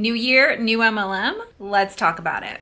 New year, new MLM? Let's talk about it.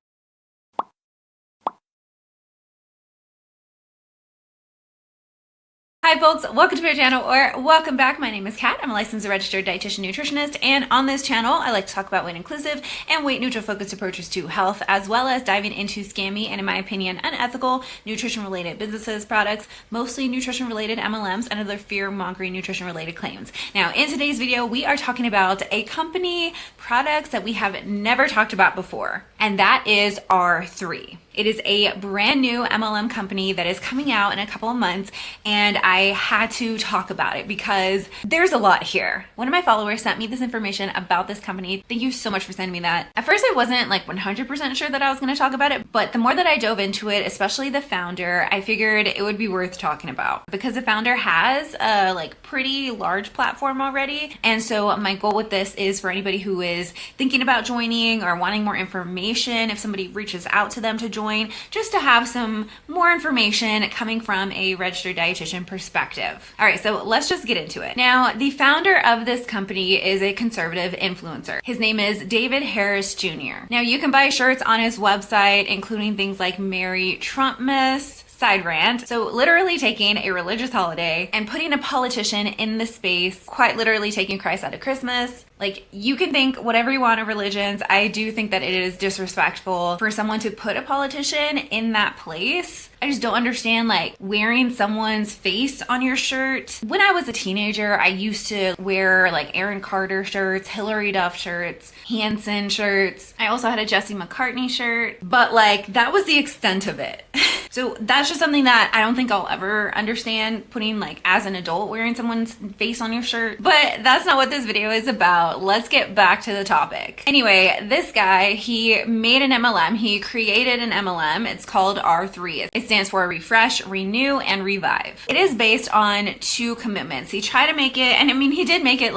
Hi folks, welcome to my channel, or welcome back. My name is Kat. I'm a licensed and registered dietitian nutritionist, and on this channel I like to talk about weight inclusive and weight neutral focused approaches to health, as well as diving into scammy and, in my opinion, unethical nutrition related businesses, products, mostly nutrition related MLMs, and other fear mongering nutrition related claims. Now in today's video we are talking about a company, products that we have never talked about before, and that is R3. It is a brand new MLM company that is coming out in a couple of months, and I had to talk about it because there's a lot here. One of my followers sent me this information about this company. Thank you so much for sending me that. At first I wasn't like 100% sure that I was going to talk about it, but the more that I dove into it, especially the founder, I figured it would be worth talking about because the founder has a pretty large platform already. And so my goal with this is for anybody who is thinking about joining or wanting more information, if somebody reaches out to them to join, just to have some more information coming from a registered dietitian perspective. All right, so let's just get into it. Now, the founder of this company is a conservative influencer. His name is David Harris Jr. Now, you can buy shirts on his website, including things like Merry Trumpmas, side rant. So literally taking a religious holiday and putting a politician in the space, quite literally taking Christ out of Christmas. Like, you can think whatever you want of religions. I do think that it is disrespectful for someone to put a politician in that place. I just don't understand wearing someone's face on your shirt. When I was a teenager, I used to wear Aaron Carter shirts, Hillary Duff shirts, Hanson shirts. I also had a Jesse McCartney shirt, but that was the extent of it. So that's just something that I don't think I'll ever understand, putting as an adult wearing someone's face on your shirt. But that's not what this video is about. Let's get back to the topic. Anyway, this guy, he made an MLM. He created an MLM. It's called R3. It stands for Refresh, Renew, and Revive. It is based on 2 commitments. He tried to make it, and I mean, he did make it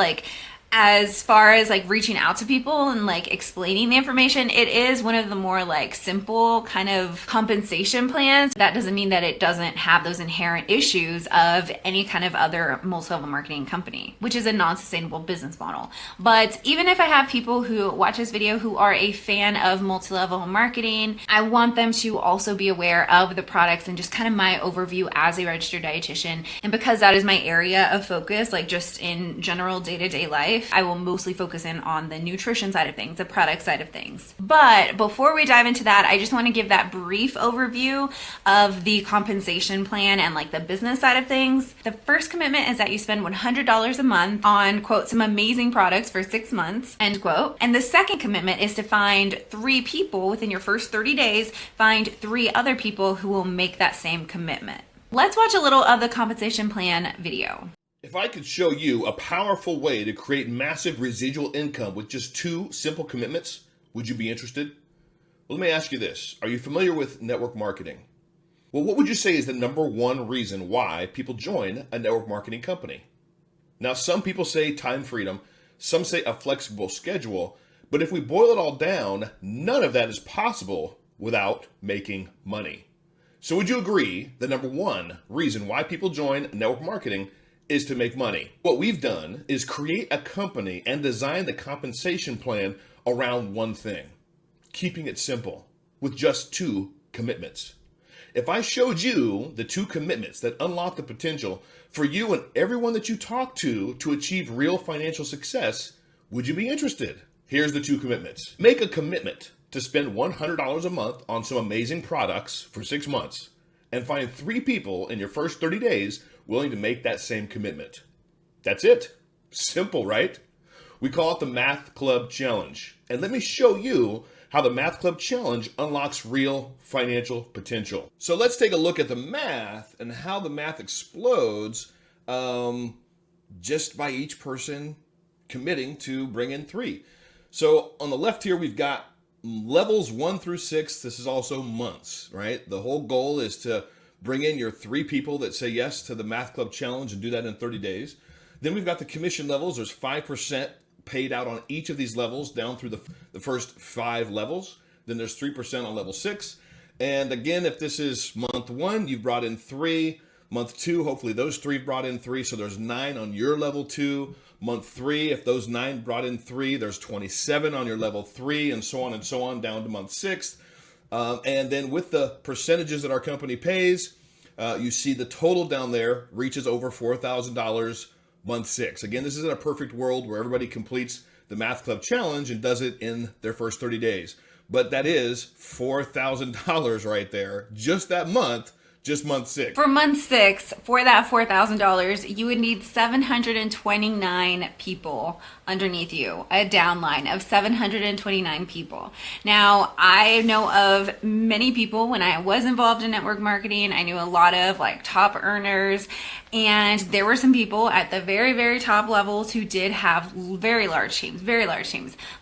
as far as reaching out to people and explaining the information, it is one of the more simple kind of compensation plans. That doesn't mean that it doesn't have those inherent issues of any kind of other multi-level marketing company, which is a non-sustainable business model. But even if I have people who watch this video who are a fan of multi-level marketing, I want them to also be aware of the products and just kind of my overview as a registered dietitian. And because that is my area of focus, just in general day-to-day life, I will mostly focus in on the nutrition side of things, the product side of things. But before we dive into that, I just want to give that brief overview of the compensation plan and the business side of things. The first commitment is that you spend $100 a month on, quote, some amazing products for 6 months, end quote. And the second commitment is to find 3 people within your first 30 days, find 3 other people who will make that same commitment. Let's watch a little of the compensation plan video. If I could show you a powerful way to create massive residual income with just 2 simple commitments, would you be interested? Well, let me ask you this. Are you familiar with network marketing? Well, what would you say is the #1 reason why people join a network marketing company? Now, some people say time freedom, some say a flexible schedule, but if we boil it all down, none of that is possible without making money. So would you agree the #1 reason why people join network marketing is to make money? What we've done is create a company and design the compensation plan around one thing, keeping it simple with just 2 commitments. If I showed you the 2 commitments that unlock the potential for you and everyone that you talk to achieve real financial success, would you be interested? Here's the 2 commitments. Make a commitment to spend $100 a month on some amazing products for 6 months and find 3 people in your first 30 days willing to make that same commitment. That's it. Simple, right? We call it the Math Club Challenge. And let me show you how the Math Club Challenge unlocks real financial potential. So let's take a look at the math and how the math explodes just by each person committing to bring in 3. So on the left here, we've got levels 1 through 6. This is also months, right? The whole goal is to bring in your 3 people that say yes to the Math Club Challenge and do that in 30 days. Then we've got the commission levels. There's 5% paid out on each of these levels down through the first 5 levels. Then there's 3% on level 6. And again, if this is month 1, you've brought in 3. Month 2, hopefully those 3 brought in 3. So there's 9 on your level 2. Month 3, if those 9 brought in 3, there's 27 on your level 3, and so on down to month 6. And then with the percentages that our company pays, you see the total down there reaches over $4,000 month 6. Again, this isn't a perfect world where everybody completes the Math Club Challenge and does it in their first 30 days. But that is $4,000 right there, just that month, just month 6. For month 6, for that $4,000, you would need 729 people underneath you, a downline of 729 people. Now, I know of many people when I was involved in network marketing. I knew a lot of like top earners, and there were some people at the very, very top levels who did have very large teams.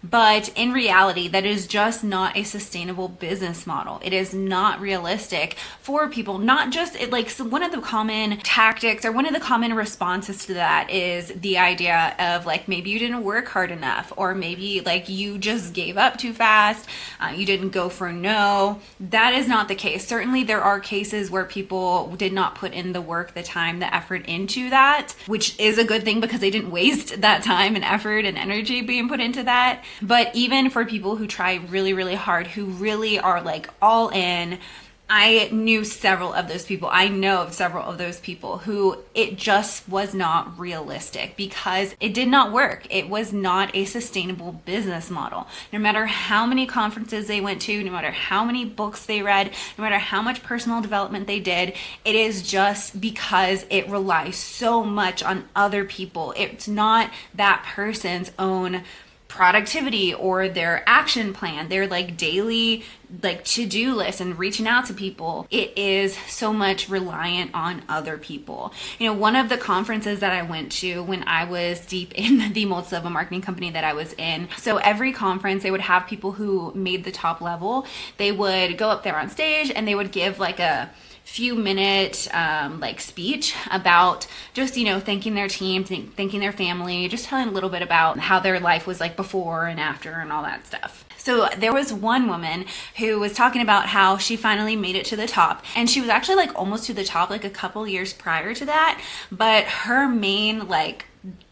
But in reality, that is just not a sustainable business model. It is not realistic for people, not just it, like so one of the common tactics or one of the common responses to that is the idea of like maybe you didn't work hard enough, or maybe like you just gave up too fast, you didn't go for no. That is not the case. Certainly there are cases where people did not put in the work, the time, the effort into that, which is a good thing because they didn't waste that time and effort and energy being put into that. But even for people who try really, really hard, who really are like all in, I knew several of those people. I know of several of those people who it just was not realistic because it did not work. It was not a sustainable business model. No matter how many conferences they went to, no matter how many books they read, no matter how much personal development they did, it is just because it relies so much on other people. It's not that person's own productivity or their action plan, their like daily like to-do list and reaching out to people. It is so much reliant on other people. You know, one of the conferences that I went to when I was deep in the multi-level marketing company that I was in, so every conference they would have people who made the top level. They would go up there on stage and they would give like a few minute like speech about just, you know, thanking their team, thanking their family, just telling a little bit about how their life was like before and after and all that stuff. So there was one woman who was talking about how she finally made it to the top, and she was actually like almost to the top like a couple years prior to that, but her main like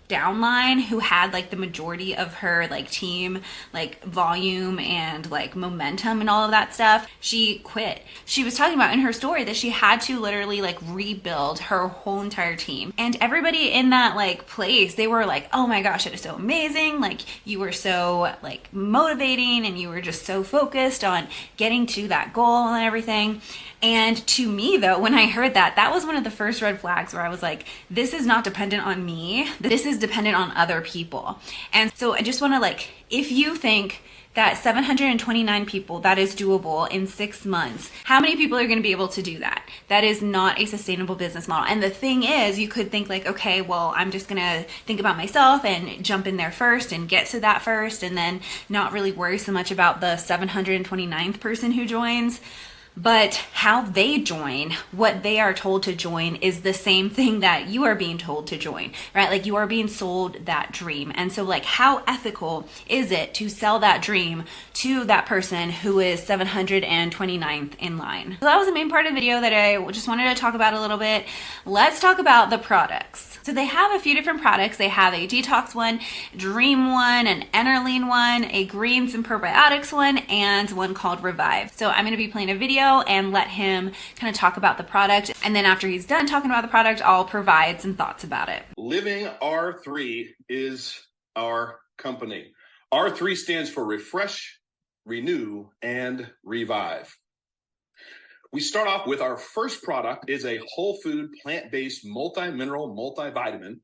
downline, who had like the majority of her like team like volume and like momentum and all of that stuff, she quit. She was talking about in her story that she had to literally like rebuild her whole entire team, and everybody in that like place, they were like, oh my gosh, it is so amazing, like you were so like motivating and you were just so focused on getting to that goal and everything. And to me though, when I heard that, that was one of the first red flags where I was like, this is not dependent on me. This is dependent on other people. And so I just want to like, if you think that 729 people, that is doable in 6 months, how many people are going to be able to do that? That is not a sustainable business model. And the thing is, you could think like, okay, well, I'm just going to think about myself and jump in there first and get to that first, and then not really worry so much about the 729th person who joins. But how they join, what they are told to join, is the same thing that you are being told to join, right? Like you are being sold that dream. And so like, how ethical is it to sell that dream to that person who is 729th in line? So that was the main part of the video that I just wanted to talk about a little bit. Let's talk about the products. So they have a few different products. They have a detox one, dream one, an Enerline one, a greens and probiotics one, and one called Revive. So I'm going to be playing a video and let him kind of talk about the product. And then after he's done talking about the product, I'll provide some thoughts about it. Living R3 is our company. R3 stands for refresh, renew, and revive. We start off with our first product is a whole food, plant-based, multi-mineral, multivitamin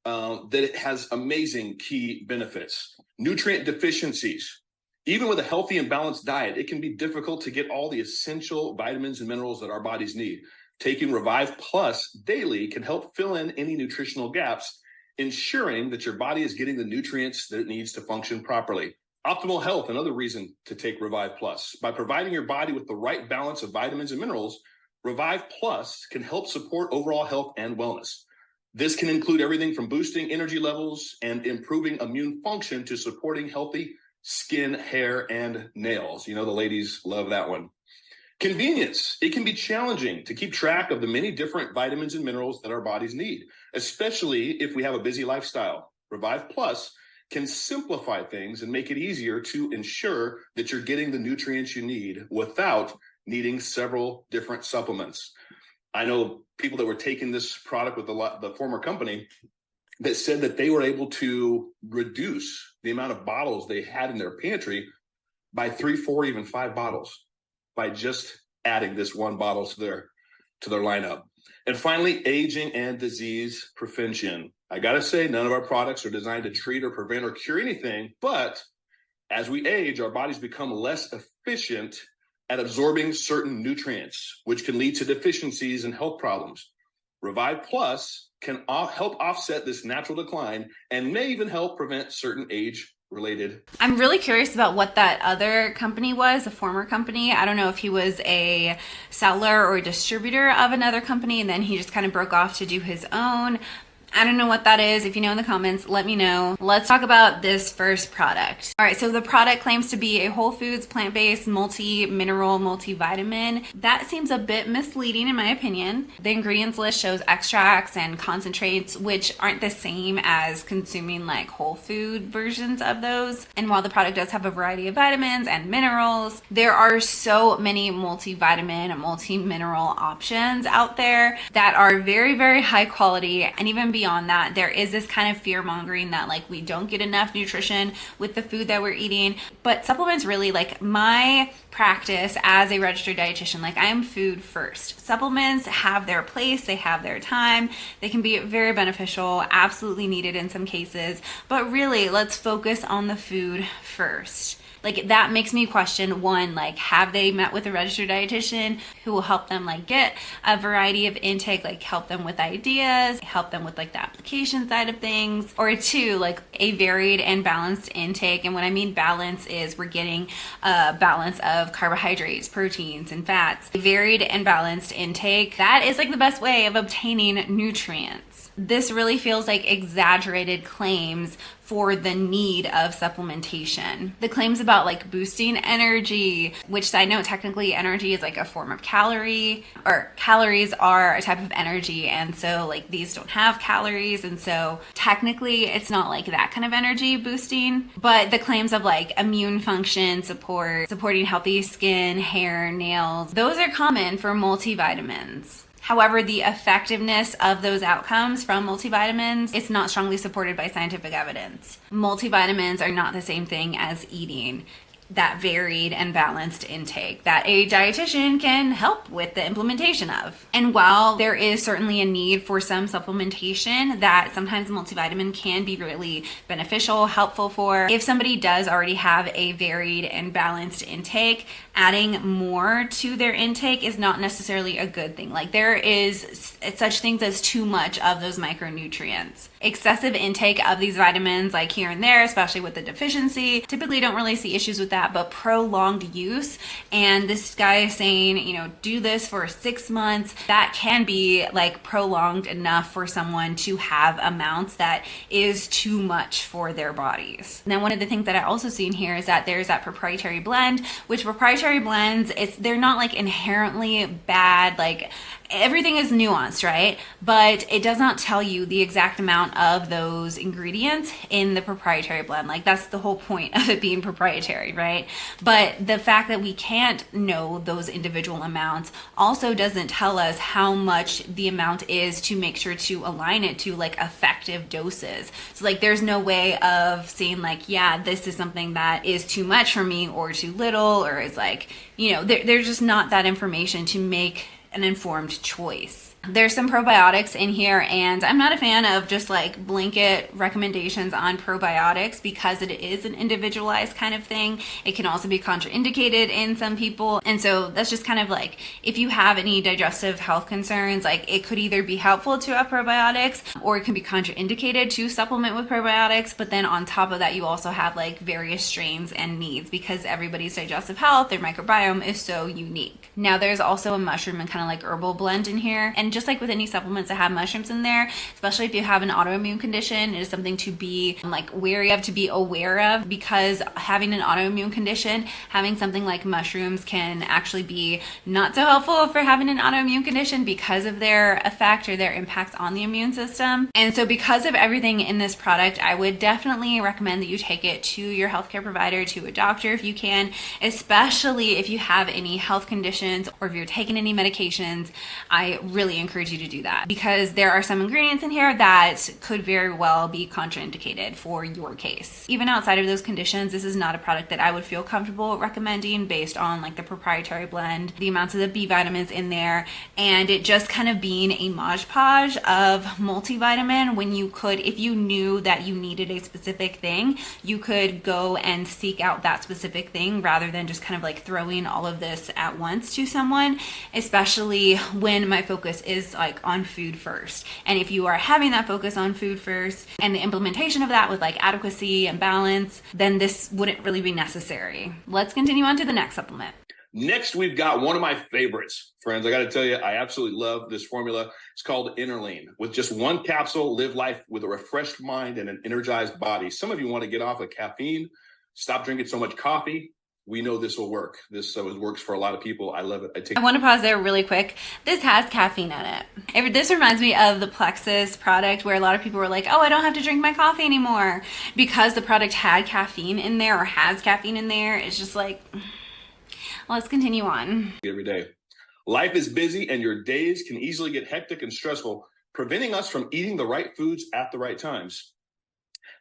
that it has amazing key benefits. Nutrient deficiencies. Even with a healthy and balanced diet, it can be difficult to get all the essential vitamins and minerals that our bodies need. Taking Revive Plus daily can help fill in any nutritional gaps, ensuring that your body is getting the nutrients that it needs to function properly. Optimal health, another reason to take Revive Plus. By providing your body with the right balance of vitamins and minerals, Revive Plus can help support overall health and wellness. This can include everything from boosting energy levels and improving immune function to supporting healthy skin, hair, and nails. You know, the ladies love that one. Convenience. It can be challenging to keep track of the many different vitamins and minerals that our bodies need, especially if we have a busy lifestyle. Revive Plus can simplify things and make it easier to ensure that you're getting the nutrients you need without needing several different supplements. I know people that were taking this product with the former company that said that they were able to reduce the amount of bottles they had in their pantry by 3, 4, even 5 bottles by just adding this one bottle to their lineup. And finally, aging and disease prevention. I gotta say, none of our products are designed to treat or prevent or cure anything, but as we age, our bodies become less efficient at absorbing certain nutrients, which can lead to deficiencies and health problems. Revive Plus can help offset this natural decline and may even help prevent certain age-related. I'm really curious about what that other company was, a former company. I don't know if he was a seller or a distributor of another company, and then he just kind of broke off to do his own. I don't know what that is. If you know in the comments, let me know. Let's talk about this first product. All right, so the product claims to be a whole foods, plant-based, multi-mineral, multivitamin. That seems a bit misleading in my opinion. The ingredients list shows extracts and concentrates, which aren't the same as consuming like whole food versions of those. And while the product does have a variety of vitamins and minerals, there are so many multivitamin, multi-mineral options out there that are very, very high quality. And even beyond that, there is this kind of fear mongering that like we don't get enough nutrition with the food that we're eating. But supplements really, like my practice as a registered dietitian, like I'm food first. Supplements have their place, they have their time, they can be very beneficial, absolutely needed in some cases, but really let's focus on the food first. Like that makes me question, one, like have they met with a registered dietitian who will help them like get a variety of intake, like help them with ideas, help them with like the application side of things, or two, like a varied and balanced intake. And what I mean balance is we're getting a balance of carbohydrates, proteins, and fats. A varied and balanced intake, that is like the best way of obtaining nutrients. This really feels like exaggerated claims for the need of supplementation. The claims about like boosting energy, which side note, technically energy is like a form of calorie, or calories are a type of energy. And so like these don't have calories. And so technically it's not like that kind of energy boosting, but the claims of like immune function support, supporting healthy skin, hair, nails, those are common for multivitamins. However, the effectiveness of those outcomes from multivitamins, it's not strongly supported by scientific evidence. Multivitamins are not the same thing as eating that varied and balanced intake that a dietitian can help with the implementation of. And while there is certainly a need for some supplementation that sometimes multivitamin can be really beneficial, helpful for, if somebody does already have a varied and balanced intake, adding more to their intake is not necessarily a good thing. Like there is such things as too much of those micronutrients. Excessive intake of these vitamins, like here and there, especially with the deficiency, typically don't really see issues with that, but prolonged use, and this guy is saying, you know, do this for 6 months, that can be like prolonged enough for someone to have amounts that is too much for their bodies. Now, one of the things that I also see in here is that there's that proprietary blend, which proprietary blends, they're not like inherently bad, like everything is nuanced, right? But it does not tell you the exact amount of those ingredients in the proprietary blend. Like that's the whole point of it being proprietary, right? But the fact that we can't know those individual amounts also doesn't tell us how much the amount is to make sure to align it to like effective doses. So like there's no way of saying like, yeah, this is something that is too much for me or too little, or it's like, you know, there's just not that information to make an informed choice. There's some probiotics in here, and I'm not a fan of just like blanket recommendations on probiotics because it is an individualized kind of thing. It can also be contraindicated in some people. And so that's just kind of like, if you have any digestive health concerns, like it could either be helpful to have probiotics or it can be contraindicated to supplement with probiotics. But then on top of that, you also have like various strains and needs because everybody's digestive health, their microbiome is so unique. Now there's also a mushroom and kind kind of like herbal blend in here. And just like with any supplements that have mushrooms in there, especially if you have an autoimmune condition, it is something to be like wary of, to be aware of, because having an autoimmune condition, having something like mushrooms can actually be not so helpful for having an autoimmune condition because of their effect or their impacts on the immune system. And so because of everything in this product, I would definitely recommend that you take it to your healthcare provider, to a doctor if you can, especially if you have any health conditions or if you're taking any medications. I really encourage you to do that, because there are some ingredients in here that could very well be contraindicated for your case. Even outside of those conditions, this is not a product that I would feel comfortable recommending based on like the proprietary blend, the amounts of the B vitamins in there, and it just kind of being a Mod Podge of multivitamin, when you could, if you knew that you needed a specific thing, you could go and seek out that specific thing rather than just kind of like throwing all of this at once to someone, especially when my focus is like on food first. And if you are having that focus on food first and the implementation of that with like adequacy and balance, then this wouldn't really be necessary. Let's continue on to the next supplement. Next, we've got one of my favorites, friends. I got to tell you, I absolutely love this formula. It's called Interlean. With just one capsule, live life with a refreshed mind and an energized body. Some of you want to get off of caffeine, stop drinking so much coffee. We know this will work. This works for a lot of people. I love it. I want to pause there really quick. This has caffeine in it. This reminds me of the Plexus product, where a lot of people were like, oh, I don't have to drink my coffee anymore because the product had caffeine in there or has caffeine in there. It's just like, let's continue on. Every day. Life is busy and your days can easily get hectic and stressful, preventing us from eating the right foods at the right times.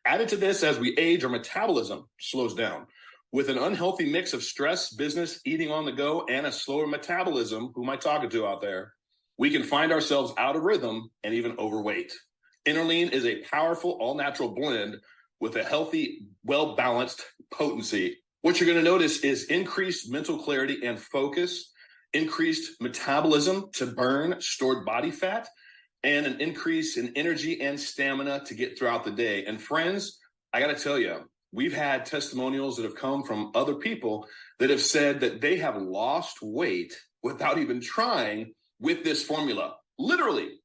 Added to this, as we age, our metabolism slows down. With an unhealthy mix of stress, business, eating on the go, and a slower metabolism, who am I talking to out there? We can find ourselves out of rhythm and even overweight. Interlean is a powerful, all-natural blend with a healthy, well-balanced potency. What you're going to notice is increased mental clarity and focus, increased metabolism to burn stored body fat, and an increase in energy and stamina to get throughout the day. And friends, I got to tell you, we've had testimonials that have come from other people that have said that they have lost weight without even trying with this formula. Literally,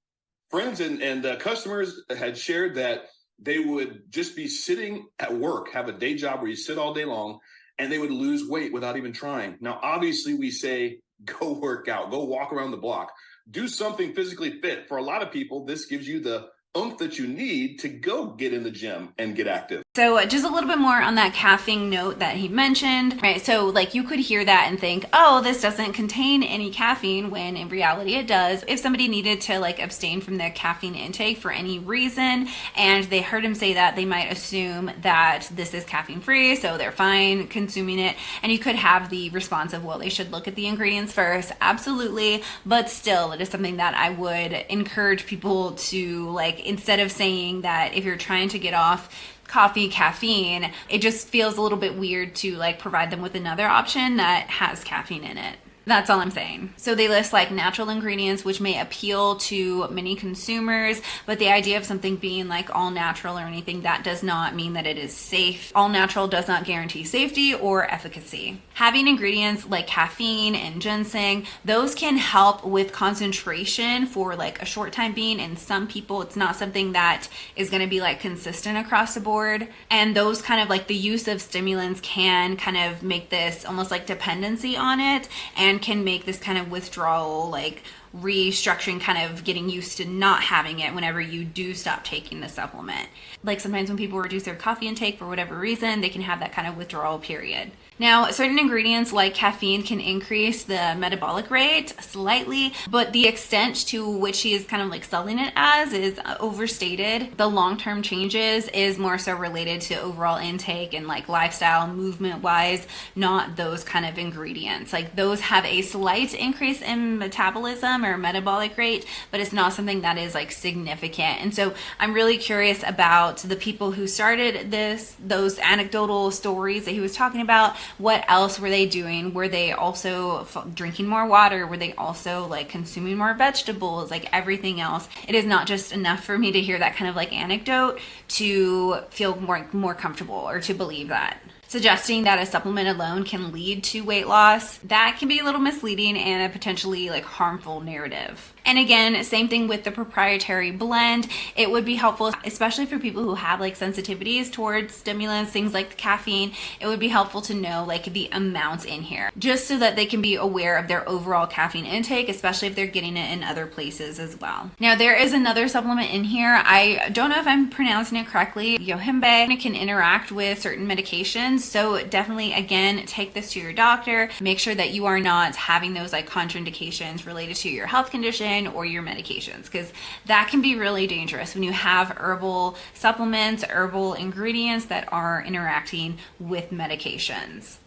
friends and customers had shared that they would just be sitting at work, have a day job where you sit all day long, and they would lose weight without even trying. Now, obviously, we say, go work out, go walk around the block, do something physically fit. For a lot of people, this gives you the oomph that you need to go get in the gym and get active. So just a little bit more on that caffeine note that he mentioned, right? So like you could hear that and think, oh, this doesn't contain any caffeine, when in reality it does. If somebody needed to like abstain from their caffeine intake for any reason and they heard him say that, they might assume that this is caffeine free, so they're fine consuming it. And you could have the response of, well, they should look at the ingredients first. Absolutely. But still, it is something that I would encourage people to, like, instead of saying that if you're trying to get off coffee, caffeine, it just feels a little bit weird to like provide them with another option that has caffeine in it. That's all I'm saying. So they list like natural ingredients, which may appeal to many consumers, but the idea of something being like all natural or anything, that does not mean that it is safe. All natural does not guarantee safety or efficacy. Having ingredients like caffeine and ginseng, those can help with concentration for like a short time being. And some people, it's not something that is going to be like consistent across the board. And those kind of like the use of stimulants can kind of make this almost like dependency on it, and can make this kind of withdrawal, like restructuring, kind of getting used to not having it whenever you do stop taking the supplement. Like sometimes when people reduce their coffee intake for whatever reason, they can have that kind of withdrawal period. Now, certain ingredients like caffeine can increase the metabolic rate slightly, but the extent to which he is kind of like selling it as is overstated. The long-term changes is more so related to overall intake and like lifestyle, movement-wise, not those kind of ingredients. Like those have a slight increase in metabolism or metabolic rate, but it's not something that is like significant. And so I'm really curious about the people who started this, those anecdotal stories that he was talking about. What else were they doing? Were they also drinking more water? Were they also like consuming more vegetables? Like everything else. It is not just enough for me to hear that kind of like anecdote to feel more comfortable or to believe that. suggesting that a supplement alone can lead to weight loss, that can be a little misleading and a potentially harmful narrative. And again, same thing with the proprietary blend. It would be helpful, especially for people who have sensitivities towards stimulants, things like the caffeine. It would be helpful to know the amounts in here, just so that they can be aware of their overall caffeine intake, especially if they're getting it in other places as well. Now, there is another supplement in here. I don't know if I'm pronouncing it correctly. Yohimbe. It can interact with certain medications. So definitely, again, take this to your doctor. Make sure that you are not having those contraindications related to your health condition or your medications, because that can be really dangerous when you have herbal supplements, herbal ingredients that are interacting with medications.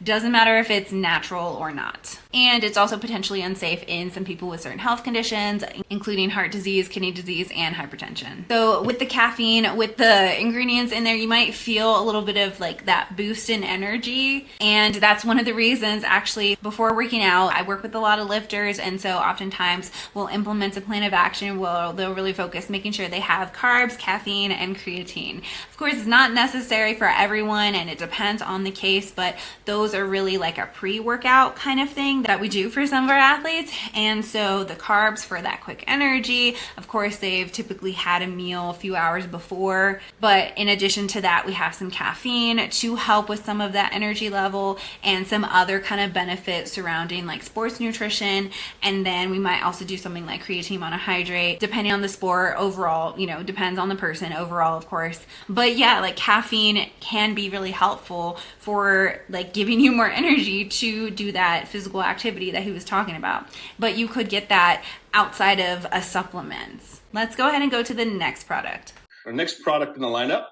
Doesn't matter if it's natural or not. And it's also potentially unsafe in some people with certain health conditions, including heart disease, kidney disease, and hypertension. So with the caffeine, with the ingredients in there, you might feel a little bit of that boost in energy. And that's one of the reasons, actually, before working out, I work with a lot of lifters. And so oftentimes we'll implement a plan of action where they'll really focus making sure they have carbs, caffeine, and creatine. Of course, it's not necessary for everyone and it depends on the case, but those are really a pre-workout kind of thing that we do for some of our athletes. And so the carbs for that quick energy, of course, they've typically had a meal a few hours before. But in addition to that, we have some caffeine to help with some of that energy level and some other kind of benefits surrounding sports nutrition. And then we might also do something like creatine monohydrate, depending on the sport overall, depends on the person overall, of course. But yeah, caffeine can be really helpful for giving you more energy to do that physical activity that he was talking about. But you could get that outside of a supplement. Let's go ahead and go to the next product. Our next product in the lineup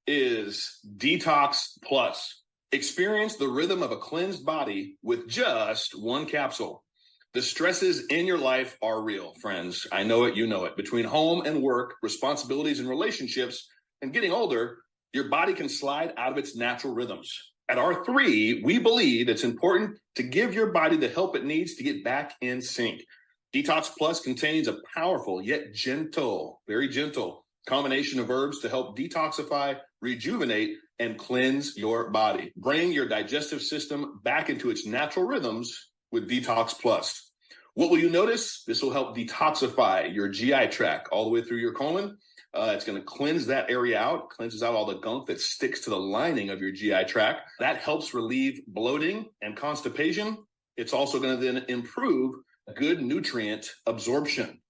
is Detox Plus. Experience the rhythm of a cleansed body with just one capsule. The stresses in your life are real, friends. I know it, you know it. Between home and work, responsibilities and relationships, and getting older, your body can slide out of its natural rhythms. At R3, we believe it's important to give your body the help it needs to get back in sync. Detox Plus contains a powerful yet gentle, very gentle combination of herbs to help detoxify, rejuvenate, and cleanse your body. Bring your digestive system back into its natural rhythms with Detox Plus. What will you notice? This will help detoxify your GI tract all the way through your colon. It's going to cleanse that area out, cleanses out all the gunk that sticks to the lining of your GI tract. That helps relieve bloating and constipation. It's also going to then improve good nutrient absorption.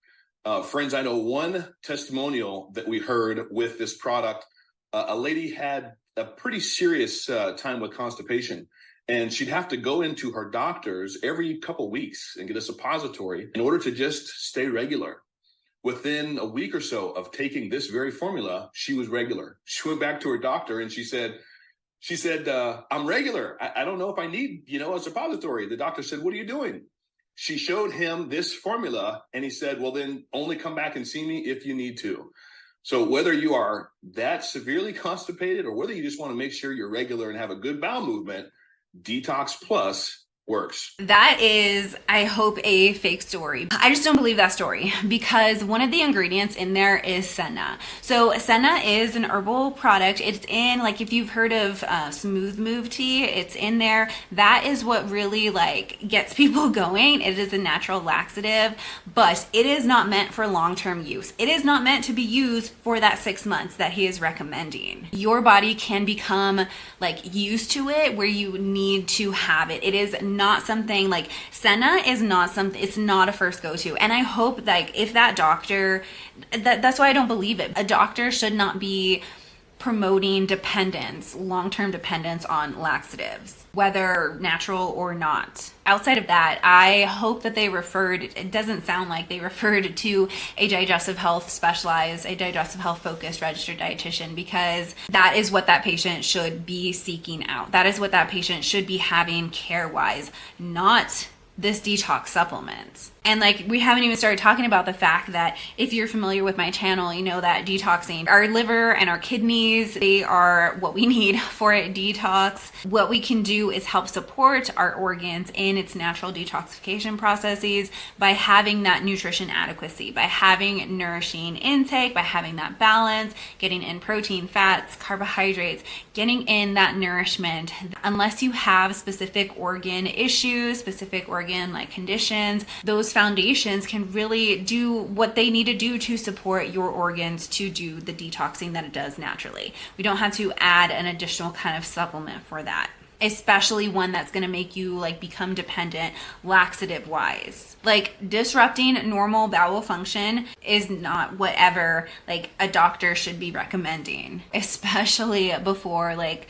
Friends, I know one testimonial that we heard with this product. A lady had a pretty serious time with constipation, and she'd have to go into her doctor's every couple weeks and get a suppository in order to just stay regular. Within a week or so of taking this very formula, she was regular. She went back to her doctor and she said, I'm regular. I don't know if I need, a suppository. The doctor said, what are you doing? She showed him this formula and he said, well, then only come back and see me if you need to. So whether you are that severely constipated or whether you just want to make sure you're regular and have a good bowel movement, Detox Plus works. That is, I hope, a fake story. I just don't believe that story because one of the ingredients in there is senna. So senna is an herbal product. It's in, if you've heard of smooth move tea, it's in there. That is what really gets people going. It is a natural laxative, but it is not meant for long-term use. It is not meant to be used for that 6 months that he is recommending. Your body can become used to it where you need to have it. It is not something senna is not something, it's not a first go-to. And I hope if that doctor, that's why I don't believe it. A doctor should not be promoting dependence, long-term dependence on laxatives, whether natural or not. Outside of that, I hope that they referred, it doesn't sound like they referred to a digestive health specialized, a digestive health focused registered dietitian, because that is what that patient should be seeking out. That is what that patient should be having care-wise, not this detox supplement. And like, we haven't even started talking about the fact that if you're familiar with my channel, you know that detoxing our liver and our kidneys, they are what we need for a detox. What we can do is help support our organs in its natural detoxification processes by having that nutrition adequacy, by having nourishing intake, by having that balance, getting in protein, fats, carbohydrates, getting in that nourishment. Unless you have specific organ issues, specific organ like conditions, those foundations can really do what they need to do to support your organs to do the detoxing that it does naturally. We don't have to add an additional kind of supplement for that, especially one that's going to make you like become dependent laxative wise. Like, disrupting normal bowel function is not whatever like a doctor should be recommending, especially before like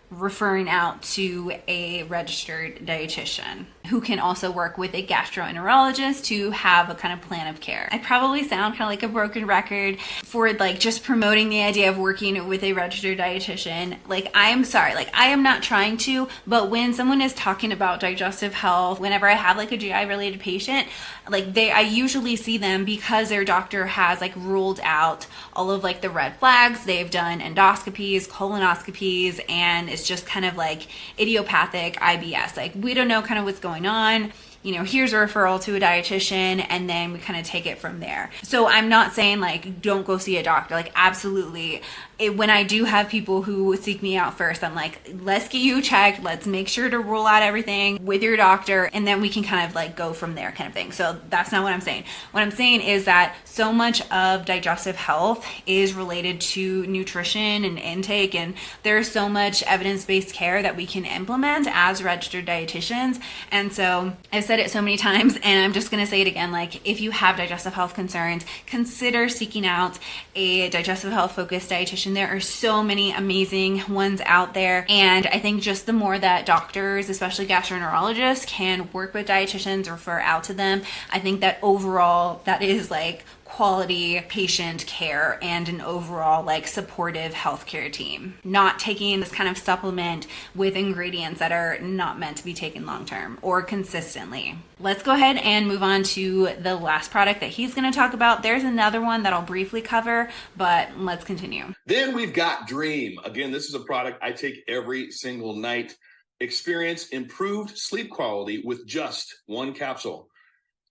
referring out to a registered dietitian who can also work with a gastroenterologist to have a kind of plan of care. I probably sound kind of like a broken record for like just promoting the idea of working with a registered dietitian. Like, I'm sorry, like I am not trying to, but when someone is talking about digestive health, whenever I have like a GI related patient, like I usually see them because their doctor has like ruled out all of like the red flags. They've done endoscopies, colonoscopies, and it's just kind of like idiopathic IBS. Like, we don't know kind of what's going on. You know, here's a referral to a dietitian, and then we kind of take it from there. So I'm not saying like don't go see a doctor. Like, absolutely. When I do have people who seek me out first, I'm like, let's get you checked. Let's make sure to rule out everything with your doctor, and then we can kind of like go from there kind of thing. So that's not what I'm saying. What I'm saying is that so much of digestive health is related to nutrition and intake, and there's so much evidence-based care that we can implement as registered dietitians. And so I've said it so many times, and I'm just going to say it again. Like, if you have digestive health concerns, consider seeking out a digestive health focused dietitian. There are so many amazing ones out there. And I think just the more that doctors, especially gastroenterologists, can work with dietitians, refer out to them, I think that overall that is like quality patient care and an overall like supportive healthcare team. Not taking this kind of supplement with ingredients that are not meant to be taken long term or consistently. Let's go ahead and move on to the last product that he's going to talk about. There's another one that I'll briefly cover, but let's continue. Then we've got Dream. Again, this is a product I take every single night. Experience improved sleep quality with just one capsule.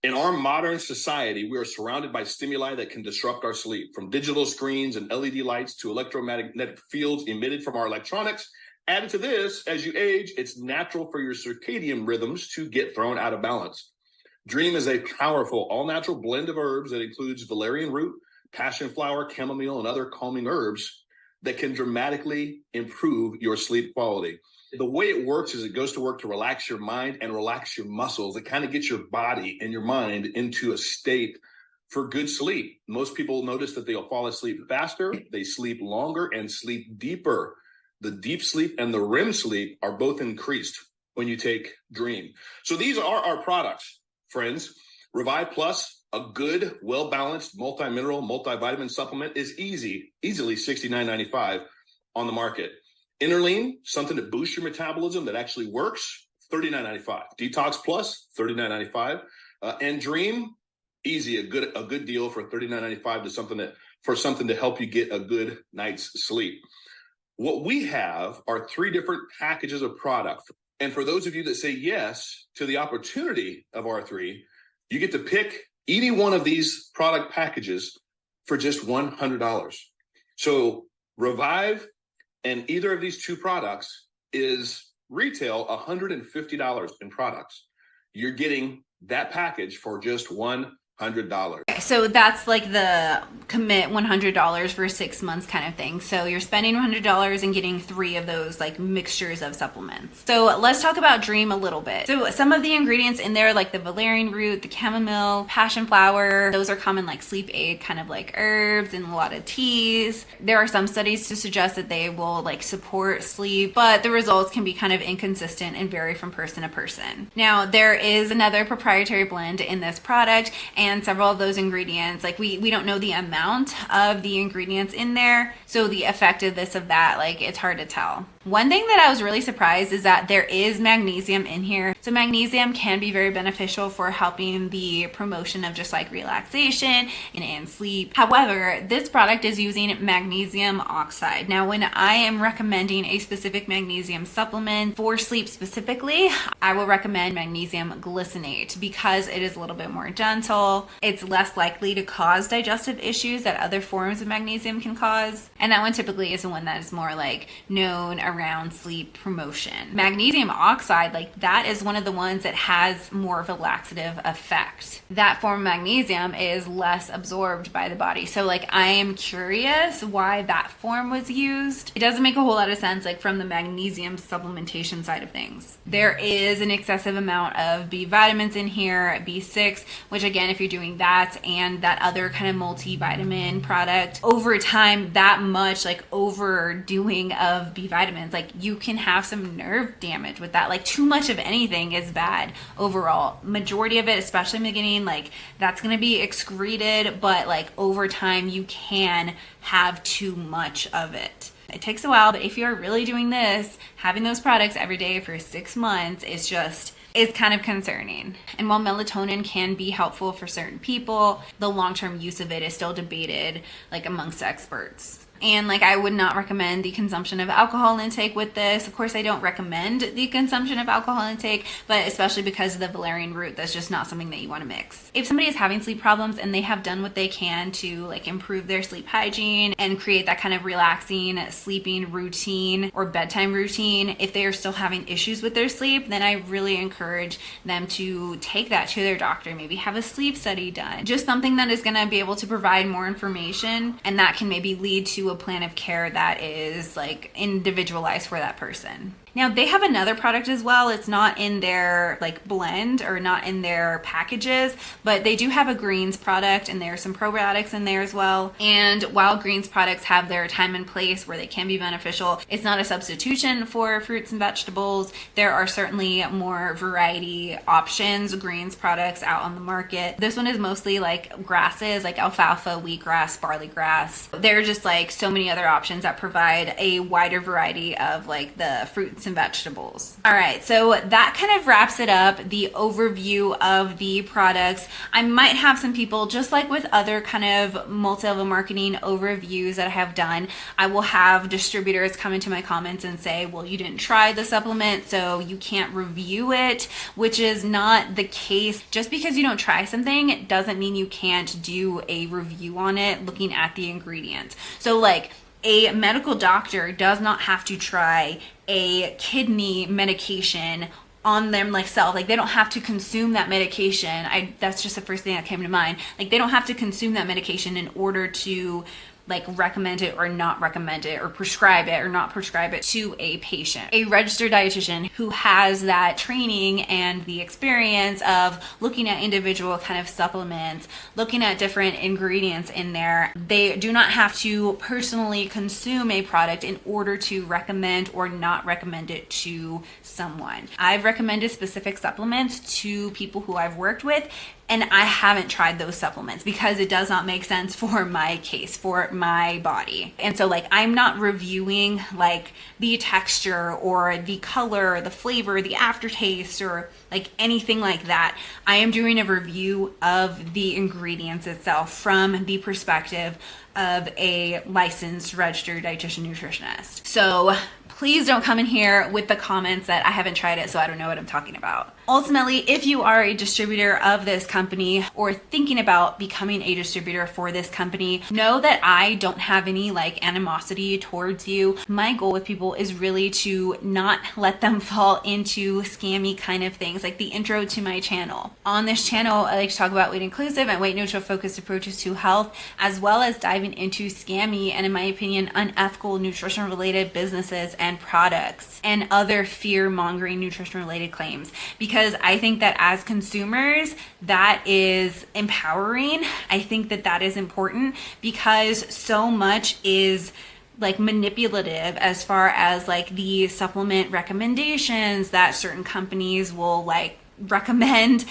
In our modern society, we are surrounded by stimuli that can disrupt our sleep, from digital screens and LED lights to electromagnetic fields emitted from our electronics. Added to this, as you age, it's natural for your circadian rhythms to get thrown out of balance. Dream is a powerful, all-natural blend of herbs that includes valerian root, passion flower, chamomile, and other calming herbs that can dramatically improve your sleep quality. The way it works is it goes to work to relax your mind and relax your muscles. It kind of gets your body and your mind into a state for good sleep. Most people notice that they'll fall asleep faster, they sleep longer, and sleep deeper. The deep sleep and the REM sleep are both increased when you take Dream. So these are our products, friends. Revive Plus, a good, well-balanced multi-mineral, multivitamin supplement, is easily $69.95 on the market. Interlean, something to boost your metabolism that actually works, $39.95. Detox Plus, $39.95. And Dream, easy, a good deal for $39.95 to something to help you get a good night's sleep. What we have are 3 different packages of product. And for those of you that say yes to the opportunity of our 3, you get to pick any one of these product packages for just $100. So Revive and either of these 2 products is retail $150 in products. You're getting that package for just $100. So that's like the commit $100 for 6 months kind of thing. So you're spending $100 and getting 3 of those like mixtures of supplements. So let's talk about Dream a little bit. So some of the ingredients in there, like the valerian root, the chamomile, passion flower, those are common like sleep aid kind of like herbs and a lot of teas. There are some studies to suggest that they will like support sleep, but the results can be kind of inconsistent and vary from person to person. Now, there is another proprietary blend in this product, and several of those ingredients, like we don't know the amount of the ingredients in there, so the effectiveness of that, like, it's hard to tell. One thing that I was really surprised is that there is magnesium in here. So magnesium can be very beneficial for helping the promotion of just like relaxation and sleep. However, this product is using magnesium oxide. Now, when I am recommending a specific magnesium supplement for sleep specifically, I will recommend magnesium glycinate because it is a little bit more gentle. It's less likely to cause digestive issues that other forms of magnesium can cause. And that one typically is the one that is more like known around sleep promotion. Magnesium oxide, like that is one of the ones that has more of a laxative effect. That form of magnesium is less absorbed by the body. So like I am curious why that form was used. It doesn't make a whole lot of sense like from the magnesium supplementation side of things. There is an excessive amount of B vitamins in here, B6, which again, if you're doing that and that other kind of multivitamin product, over time, that much like overdoing of B vitamins, like you can have some nerve damage with that. Like too much of anything is bad overall. Majority of it, especially in the beginning, like that's going to be excreted, but like over time you can have too much of it. It takes a while, but if you're really doing this, having those products every day for 6 months is kind of concerning. And while melatonin can be helpful for certain people, the long-term use of it is still debated like amongst experts. And like I would not recommend the consumption of alcohol intake with this. Of course, I don't recommend the consumption of alcohol intake, but especially because of the valerian root, that's just not something that you want to mix. If somebody is having sleep problems and they have done what they can to like improve their sleep hygiene and create that kind of relaxing sleeping routine or bedtime routine, if they are still having issues with their sleep, then I really encourage them to take that to their doctor, maybe have a sleep study done. Just something that is going to be able to provide more information, and that can maybe lead to a plan of care that is like individualized for that person. Now they have another product as well. It's not in their like blend or not in their packages, but they do have a greens product and there are some probiotics in there as well. And while greens products have their time and place where they can be beneficial, it's not a substitution for fruits and vegetables. There are certainly more variety options, greens products out on the market. This one is mostly like grasses, like alfalfa, wheatgrass, barley grass. There are just like so many other options that provide a wider variety of like the fruits and vegetables. All right, so that kind of wraps it up, the overview of the products. I might have some people, just like with other kind of multi-level marketing overviews that I have done, I will have distributors come into my comments and say, well, you didn't try the supplement, so you can't review it, which is not the case. Just because you don't try something doesn't mean you can't do a review on it looking at the ingredients. So like a medical doctor does not have to try a kidney medication on them like self. Like they don't have to consume that medication. That's just the first thing that came to mind. Like they don't have to consume that medication in order to like recommend it or not recommend it or prescribe it or not prescribe it to a patient. A registered dietitian who has that training and the experience of looking at individual kind of supplements, looking at different ingredients in there, they do not have to personally consume a product in order to recommend or not recommend it to someone. I've recommended specific supplements to people who I've worked with, and I haven't tried those supplements because it does not make sense for my case, for my body. And so like I'm not reviewing like the texture or the color, the flavor, the aftertaste, or like anything like that. I am doing a review of the ingredients itself from the perspective of a licensed registered dietitian nutritionist. So please don't come in here with the comments that I haven't tried it, so I don't know what I'm talking about. Ultimately, if you are a distributor of this company or thinking about becoming a distributor for this company, know that I don't have any like animosity towards you. My goal with people is really to not let them fall into scammy kind of things, like the intro to my channel. On this channel, I like to talk about weight inclusive and weight neutral focused approaches to health, as well as diving into scammy and, in my opinion, unethical nutrition related businesses and products and other fear mongering nutrition related claims. Because I think that as consumers, that is empowering. I think that that is important because so much is like manipulative as far as like the supplement recommendations that certain companies will like recommend,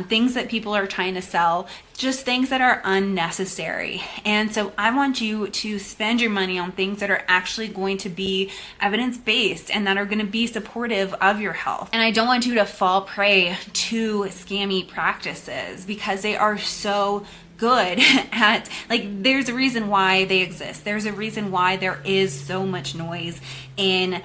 things that people are trying to sell, just things that are unnecessary. And so I want you to spend your money on things that are actually going to be evidence-based and that are going to be supportive of your health. And I don't want you to fall prey to scammy practices because they are so good at, like, there's a reason why they exist. There's a reason why there is so much noise in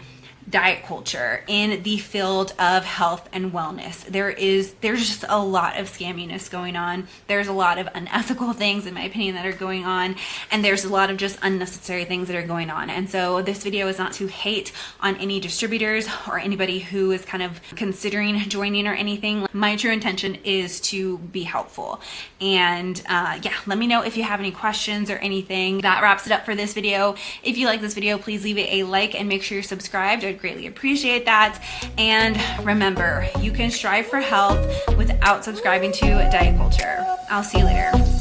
diet culture, in the field of health and wellness. There's just a lot of scamminess going on. There's a lot of unethical things, in my opinion, that are going on, and there's a lot of just unnecessary things that are going on. And so this video is not to hate on any distributors or anybody who is kind of considering joining or anything. My true intention is to be helpful. And yeah, let me know if you have any questions or anything. That wraps it up for this video. If you like this video, please leave it a like and make sure you're subscribed. I'd greatly appreciate that. And remember, you can strive for health without subscribing to diet culture. I'll see you later.